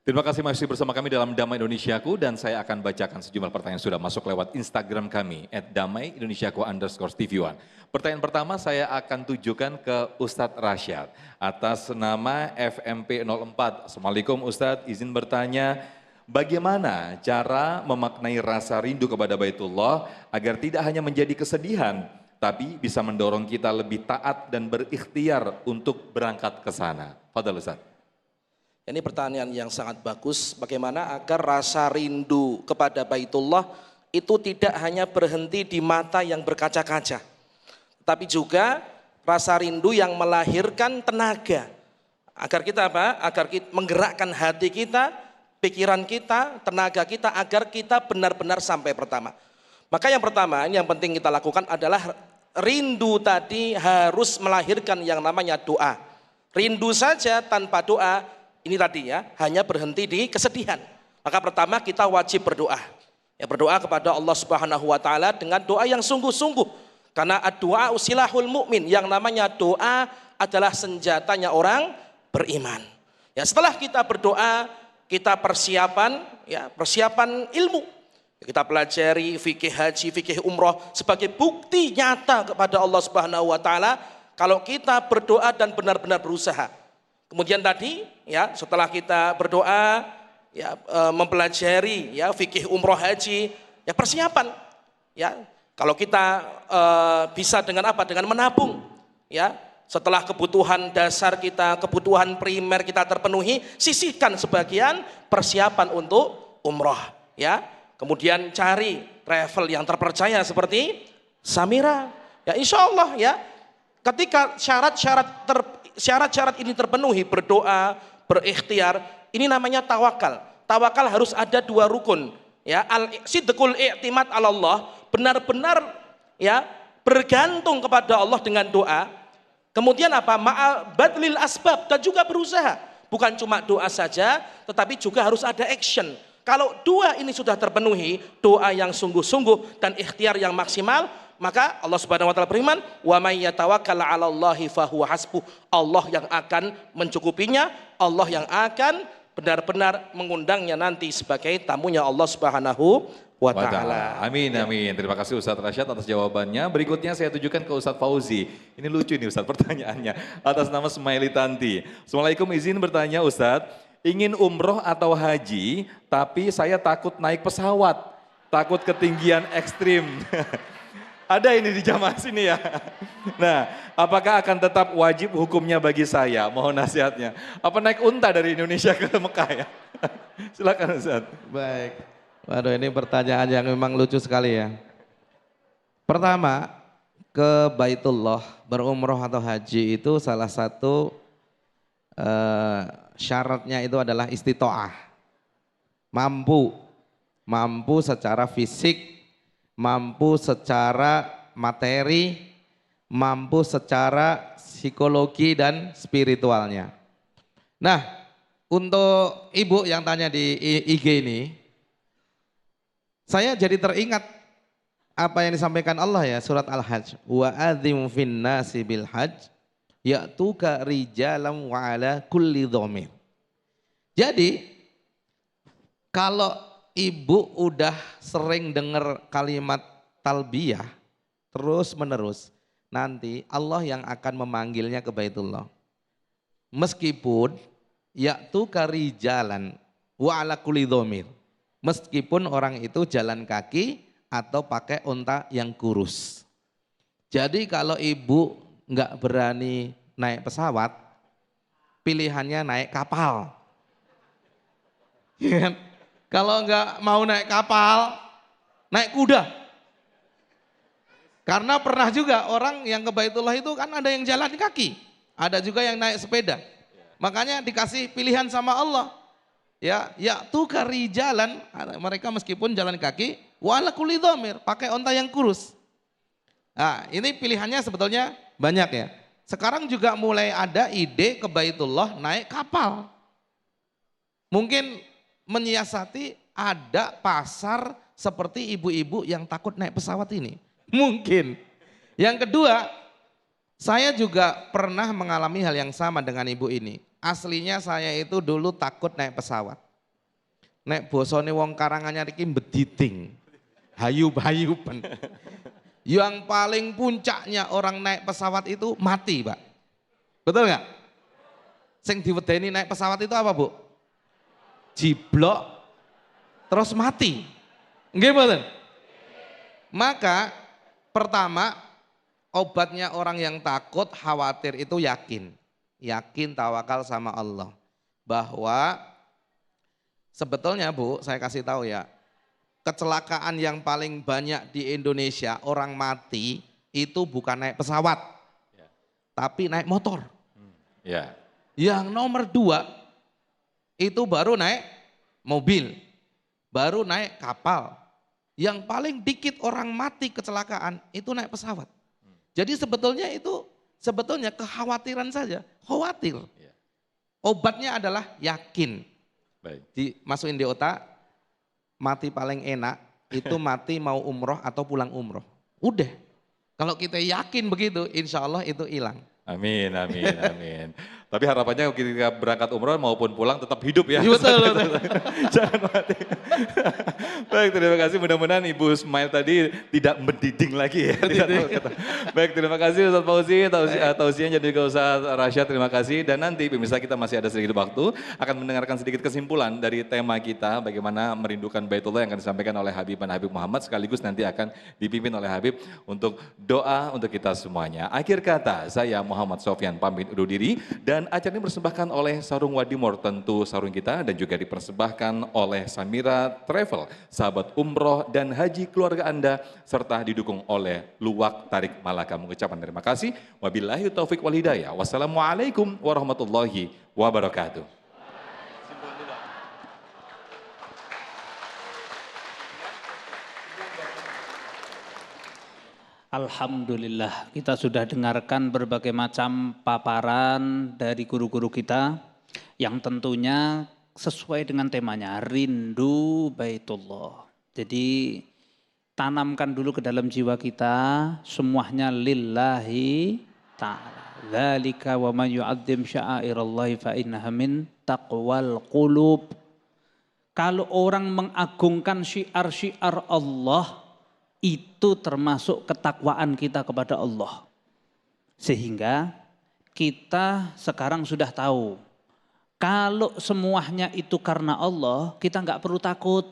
Terima kasih masih bersama kami dalam Damai Indonesiaku dan saya akan bacakan sejumlah pertanyaan yang sudah masuk lewat Instagram kami @damaiindonesiaku_tv1. Pertanyaan pertama saya akan tujukan ke Ustadz Rasyad atas nama FMP04. Assalamualaikum Ustadz, izin bertanya, bagaimana cara memaknai rasa rindu kepada Baitullah agar tidak hanya menjadi kesedihan, tapi bisa mendorong kita lebih taat dan berikhtiar untuk berangkat ke sana. Fadhal Ustadz. Ini pertanyaan yang sangat bagus, bagaimana agar rasa rindu kepada Baitullah itu tidak hanya berhenti di mata yang berkaca-kaca, tapi juga rasa rindu yang melahirkan tenaga. Agar kita apa? Agar kita menggerakkan hati kita, pikiran kita, tenaga kita, agar kita benar-benar sampai pertama. Maka yang pertama, yang penting kita lakukan adalah rindu tadi harus melahirkan yang namanya doa. Rindu saja tanpa doa, ini tadi ya, hanya berhenti di kesedihan. Maka pertama kita wajib berdoa. Ya, berdoa kepada Allah Subhanahu wa taala dengan doa yang sungguh-sungguh. Karena ad-du'a usilahul mu'min, yang namanya doa adalah senjatanya orang beriman. Ya, setelah kita berdoa, kita persiapan ya, persiapan ilmu. Kita pelajari fikih haji, fikih umroh sebagai bukti nyata kepada Allah Subhanahu wa taala kalau kita berdoa dan benar-benar berusaha. Kemudian tadi ya, setelah kita berdoa ya, mempelajari ya fikih umroh haji, ya persiapan ya. Kalau kita bisa dengan apa? Dengan menabung ya. Setelah kebutuhan dasar kita, kebutuhan primer kita terpenuhi, sisihkan sebagian persiapan untuk umroh ya. Kemudian cari travel yang terpercaya seperti Samira. Ya insya Allah ya, ketika syarat-syarat ini terpenuhi, berdoa, berikhtiar, ini namanya tawakal. Tawakal harus ada dua rukun ya, sidqul i'timad 'ala Allah, benar-benar ya bergantung kepada Allah dengan doa. Kemudian apa? Badlil asbab, dan juga berusaha. Bukan cuma doa saja, tetapi juga harus ada action. Kalau dua ini sudah terpenuhi, doa yang sungguh-sungguh dan ikhtiar yang maksimal, maka Allah Subhanahu wa taala berfirman, "Wa may yatawakkal 'alallahi fahuwa hasbuh." Allah yang akan mencukupinya, Allah yang akan benar-benar mengundangnya nanti sebagai tamunya Allah Subhanahu wa taala. Amin, amin. Terima kasih Ustadz Rasyad atas jawabannya. Berikutnya saya tujukan ke Ustadz Fauzi. Ini lucu nih Ustadz pertanyaannya. Atas nama Smiley Tanti. Assalamualaikum, izin bertanya Ustadz. Ingin umroh atau haji, tapi saya takut naik pesawat. Takut ketinggian ekstrim. Ada ini di jamaah sini ya. Nah, apakah akan tetap wajib hukumnya bagi saya? Mohon nasihatnya. Apa naik unta dari Indonesia ke Mekah ya? Silakan Ustaz. Baik. Waduh, ini pertanyaan yang memang lucu sekali ya. Pertama, ke Baitullah, berumroh atau haji itu salah satu syaratnya itu adalah istitoah. Mampu secara fisik, mampu secara materi, mampu secara psikologi dan spiritualnya. Nah, untuk ibu yang tanya di IG ini, saya jadi teringat apa yang disampaikan Allah ya, surat Al-Hajj. Wa adzim fin nasi bil hajj ya'tuka rijalan wa ala kulli dhamir. Jadi kalau ibu udah sering dengar kalimat talbiyah terus menerus, nanti Allah yang akan memanggilnya ke Baitullah. Meskipun ya'tuka rijalan wa ala kulli dhamir. Meskipun orang itu jalan kaki atau pakai unta yang kurus. Jadi kalau ibu nggak berani naik pesawat, pilihannya naik kapal. Ya kan? Kalau nggak mau naik kapal, naik kuda. Karena pernah juga orang yang ke Baitullah itu kan ada yang jalan kaki, ada juga yang naik sepeda. Makanya dikasih pilihan sama Allah. Ya tuh kari jalan, mereka meskipun jalan kaki, wala kulli dhamir, pakai unta yang kurus. Nah, ini pilihannya sebetulnya banyak ya. Sekarang juga mulai ada ide ke Baitullah naik kapal. Mungkin menyiasati ada pasar seperti ibu-ibu yang takut naik pesawat ini. Mungkin. Yang kedua, saya juga pernah mengalami hal yang sama dengan ibu ini. Aslinya saya itu dulu takut naik pesawat. Nek bosone wong Karanganyar iki mbediting. Hayub-hayuben. Yang paling puncaknya orang naik pesawat itu mati, Pak. Betul nggak? Sing diwedeni naik pesawat itu apa, Bu? Jiblok terus mati. Nggih mboten? Maka pertama obatnya orang yang takut, khawatir itu yakin. Yakin tawakal sama Allah. Bahwa sebetulnya Bu, saya kasih tahu ya, kecelakaan yang paling banyak di Indonesia orang mati itu bukan naik pesawat, tapi naik motor. Ya. Yang nomor 2 itu baru naik mobil, baru naik kapal. Yang paling dikit orang mati kecelakaan itu naik pesawat. Jadi sebetulnya itu kekhawatiran saja, khawatir. Obatnya adalah yakin. Baik. Dimasukin di otak, mati paling enak itu mati mau umroh atau pulang umroh. Udah, kalau kita yakin begitu, insya Allah itu hilang. Amin, amin, amin. Tapi harapannya ketika berangkat umroh maupun pulang tetap hidup ya. Betul, betul. Jangan mati. Baik, terima kasih. Mudah-mudahan Ibu Ismail tadi tidak mendiding lagi ya. Baik, terima kasih Ustaz Fauzi, tausiahnya juga Ustaz Rasyad, terima kasih. Dan nanti pemirsa kita masih ada sedikit waktu, akan mendengarkan sedikit kesimpulan dari tema kita, bagaimana merindukan Baitullah yang akan disampaikan oleh Habib Muhammad, sekaligus nanti akan dipimpin oleh Habib untuk doa untuk kita semuanya. Akhir kata, saya Muhammad Sofyan pamit undur diri, dan acara ini dipersembahkan oleh Sarung Wadimor, tentu sarung kita, dan juga dipersembahkan oleh Samira Travel, sahabat umroh dan haji keluarga Anda, serta didukung oleh Luwak Tarik Malaka. Mengucapkan terima kasih. Wabillahi taufiq wal hidayah. Wassalamualaikum warahmatullahi wabarakatuh. Alhamdulillah, kita sudah dengarkan berbagai macam paparan dari guru-guru kita yang tentunya sesuai dengan temanya, rindu Baitullah. Jadi tanamkan dulu ke dalam jiwa kita semuanya lillahi ta'ala. Dzalika wa man yu'azzim sya'airallahi fa innaha min taqwal qulub. Kalau orang mengagungkan syiar-syiar Allah, itu termasuk ketakwaan kita kepada Allah. Sehingga kita sekarang sudah tahu, kalau semuanya itu karena Allah, kita nggak perlu takut.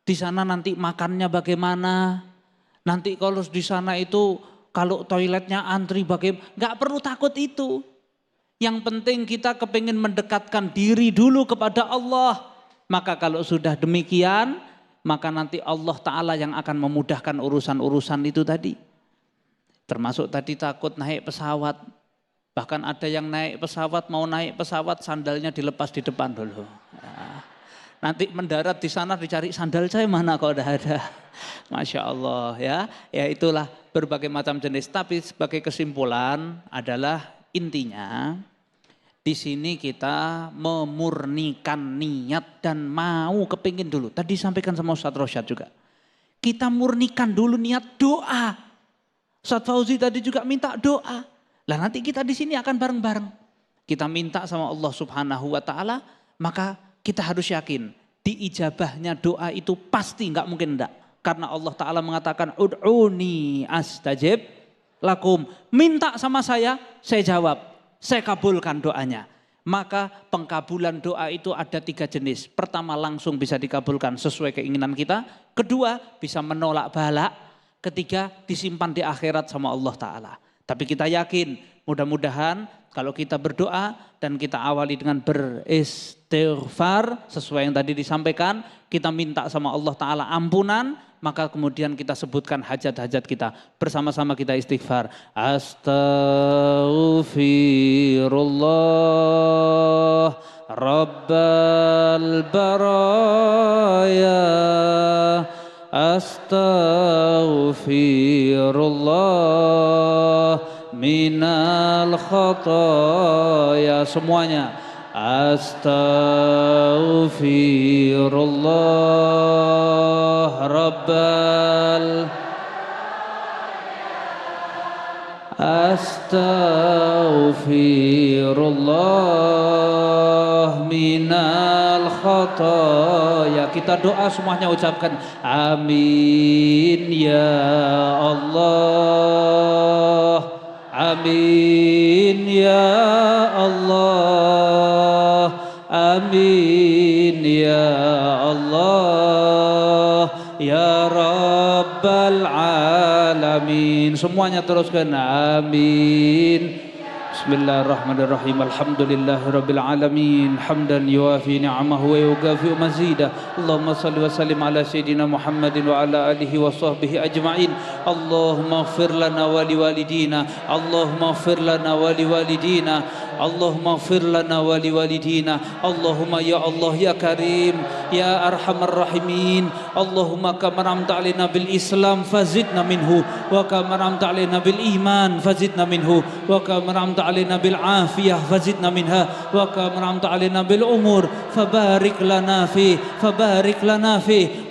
Di sana nanti makannya bagaimana, nanti kalau di sana itu kalau toiletnya antri bagaimana, nggak perlu takut itu. Yang penting kita kepingin mendekatkan diri dulu kepada Allah. Maka kalau sudah demikian, maka nanti Allah Ta'ala yang akan memudahkan urusan-urusan itu tadi. Termasuk tadi takut naik pesawat. Bahkan ada yang naik pesawat, mau naik pesawat sandalnya dilepas di depan dulu. Nah, nanti mendarat di sana dicari sandal saya mana kalau udah ada. Masya Allah ya. Ya itulah berbagai macam jenis. Tapi sebagai kesimpulan adalah intinya, di sini kita memurnikan niat dan mau kepingin dulu. Tadi sampaikan sama Ustaz Rosyad juga. Kita murnikan dulu niat doa. Ustaz Fauzi tadi juga minta doa. Lah nanti kita di sini akan bareng-bareng. Kita minta sama Allah Subhanahu wa taala, maka kita harus yakin diijabahnya doa itu pasti, enggak mungkin enggak. Karena Allah Ta'ala mengatakan ud'uni astajib lakum. Minta sama saya jawab. Saya kabulkan doanya. Maka pengkabulan doa itu ada 3 jenis. Pertama, langsung bisa dikabulkan sesuai keinginan kita. Kedua, bisa menolak bala. Ketiga, disimpan di akhirat sama Allah Ta'ala. Tapi kita yakin, mudah-mudahan kalau kita berdoa dan kita awali dengan beristighfar sesuai yang tadi disampaikan, kita minta sama Allah Ta'ala ampunan, maka kemudian kita sebutkan hajat-hajat kita. Bersama-sama kita istighfar. Astaghfirullah Rabbal baraya. Astaghfirullah minal khataya. Semuanya. Astaghfirullah Rabbal Astaghfirullah minal khotoya. Kita doa semuanya ucapkan amin ya Allah, amin ya Allah, amin ya Allah ya Rabbal Alamin. Semuanya teruskan amin. Bismillahirrahmanirrahim. Alhamdulillahirabbil alamin. Hamdan yuwafi ni'amahu wa yukafi'u mazida. Allahumma shalli wa sallim ala sayidina Muhammadin wa ala alihi wa sahbihi ajma'in. Allahumma ighfir lana wa liwalidina. Allahumma ighfir lana wa liwalidina. Allahumma ighfir lana wa liwalidina. Allahumma ya Allah ya Karim ya Arhamar Rahimin. Allahumma kama an'amta 'alaina bil Islam fazidna minhu wa kama an'amta 'alaina bil iman fazidna minhu wa kama an'amta 'alaina bil afiyah fazidna minha wa kama an'amta 'alaina bil umur fabarik lana fi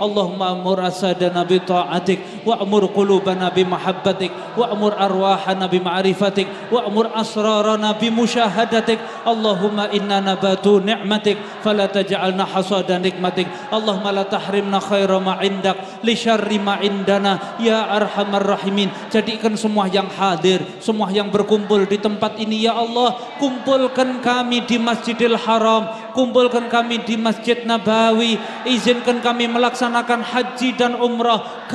Allahumma amur asadana bi ta'atik wa amur qulubana bi mahabbatik wa amur arwahana bi ma'rifatik wa amur asrarana bi musyahadatik. Allahumma inna nabatu ni'matik fala taj'alna hasada nikmatik. Allahumma la tahrimna khaira ma indak li syarri ma indana ya Arhamar Rahimin. Jadikan semua yang hadir, semua yang berkumpul di tempat ini ya Allah, kumpulkan kami di Masjidil Haram, kumpulkan kami di Masjid Nabawi. Izinkan kami melaksanakan haji dan umrah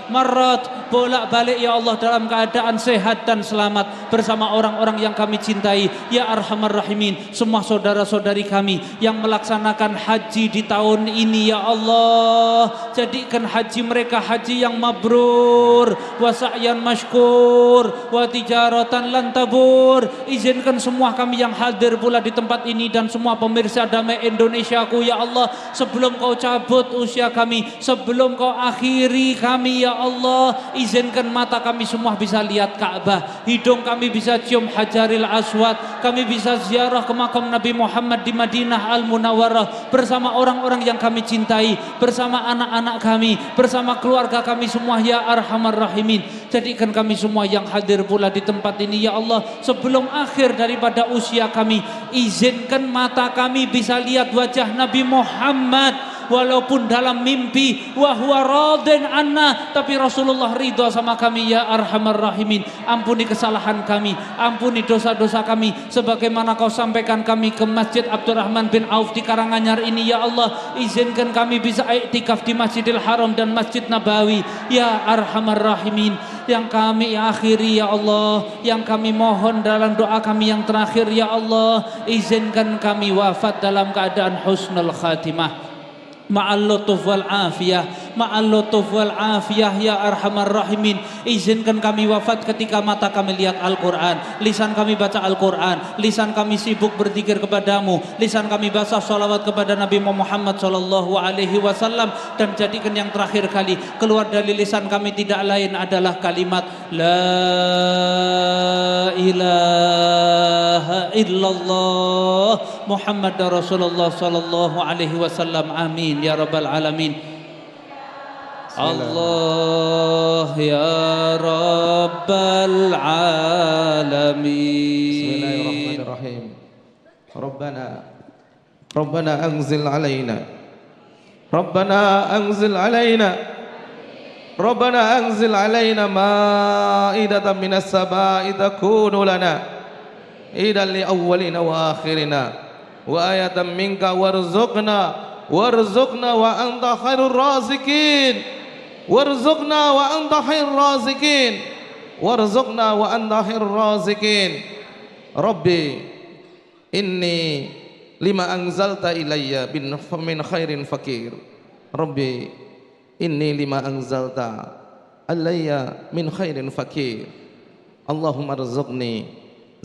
marat bolak-balik ya Allah dalam keadaan sehat dan selamat bersama orang-orang yang kami cintai ya Arhamar Rahimin. Semua saudara-saudari kami yang melaksanakan haji di tahun ini ya Allah, jadikan haji mereka haji yang mabrur wa sa'yan mashkur wa tijaratan lan tabur. Izinkan semua kami yang hadir pula di tempat ini dan semua pemirsa Damai Indonesiaku ya Allah, sebelum kau cabut usia kami, sebelum kau akhiri kami ya Allah, izinkan mata kami semua bisa lihat Ka'bah, hidung kami bisa cium Hajaril Aswad, kami bisa ziarah ke makam Nabi Muhammad di Madinah Al-Munawwarah bersama orang-orang yang kami cintai, bersama anak-anak kami, bersama keluarga kami semua ya Arhamar Rahimin. Jadikan kami semua yang hadir pula di tempat ini ya Allah, sebelum akhir daripada usia kami, izinkan mata kami bisa lihat wajah Nabi Muhammad walaupun dalam mimpi, wa huwa radin anna, tapi Rasulullah ridha sama kami ya Arhamar Rahimin. Ampuni kesalahan kami, ampuni dosa-dosa kami, sebagaimana kau sampaikan kami ke Masjid Abdurrahman bin Auf di Karanganyar ini ya Allah. Izinkan kami bisa iktikaf di Masjidil Haram dan Masjid Nabawi ya Arhamar Rahimin. Yang kami akhiri ya Allah, yang kami mohon dalam doa kami yang terakhir ya Allah, izinkan kami wafat dalam keadaan husnul khatimah ma'al lutuf wal afiyah, ma'al lutuf wal afiyah ya Arhamar Rahimin. Izinkan kami wafat ketika mata kami lihat Al-Quran, lisan kami baca Al-Quran, lisan kami sibuk berzikir kepadamu, lisan kami baca salawat kepada Nabi Muhammad sallallahu alaihi wasallam, dan jadikan yang terakhir kali keluar dari lisan kami tidak lain adalah kalimat la ilaha illallah Muhammad Rasulullah sallallahu alaihi wasallam. Amin ya rabbal alamin. Allah ya rabbal alamin. Bismillahirrahmanirrahim. Rabbana anzil alaina ma'idatan minas sama'i takunu lana idan li awwalina wa akhirina wa ayatan minka warzuqna wa anta khairur raziqin warzuqna wa anta khairur raziqin. Rabbi inni lima anzalta ilayya min khairin fakir. Rabbi inni lima anzalta alayya min khairin fakir. Allahumma rzuqni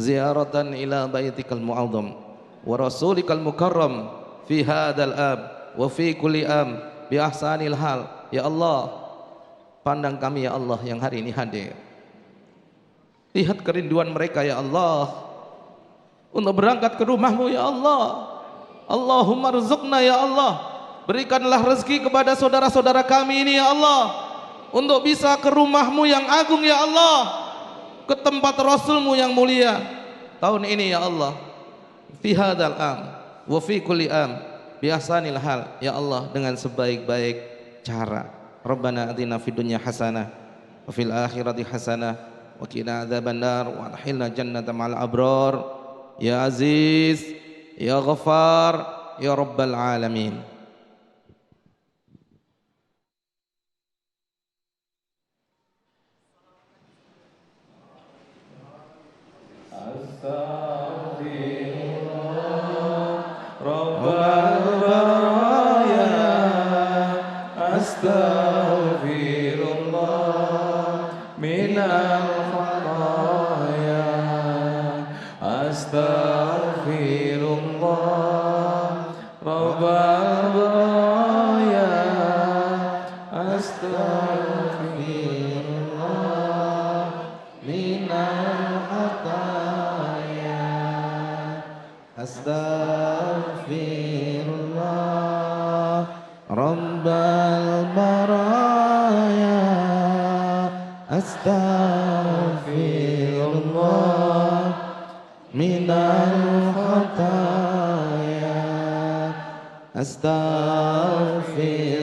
ziyaratan ila baitikal mu'azzam wa rasulikal mukarram fi hadal ab wa fi kulli am bi ahsanil hal. Ya Allah, pandang kami ya Allah yang hari ini hadir, lihat kerinduan mereka ya Allah untuk berangkat ke rumahmu ya Allah. Allahumma rzuqna ya Allah, berikanlah rezeki kepada saudara-saudara kami ini ya Allah, untuk bisa ke rumahmu yang agung ya Allah, ke tempat Rasulmu yang mulia tahun ini ya Allah. Fi hadal am wa fi kulli am bi ahsanil hal, ya Allah dengan sebaik-baik cara. Rabbana atina fid dunya hasanah wa fil akhirati hasanah wa qina adzabannar wa adkhilna jannata ma'al abrar ya aziz ya ghafar ya rabbal alamin. Astaghfirullah minal khataya. Astaghfirullah rabbal baraya. Astaghfirullah minal khataya. Astaghfirullah rabbal baraya. Astaghfirullah minal khataya. Astaghfirullah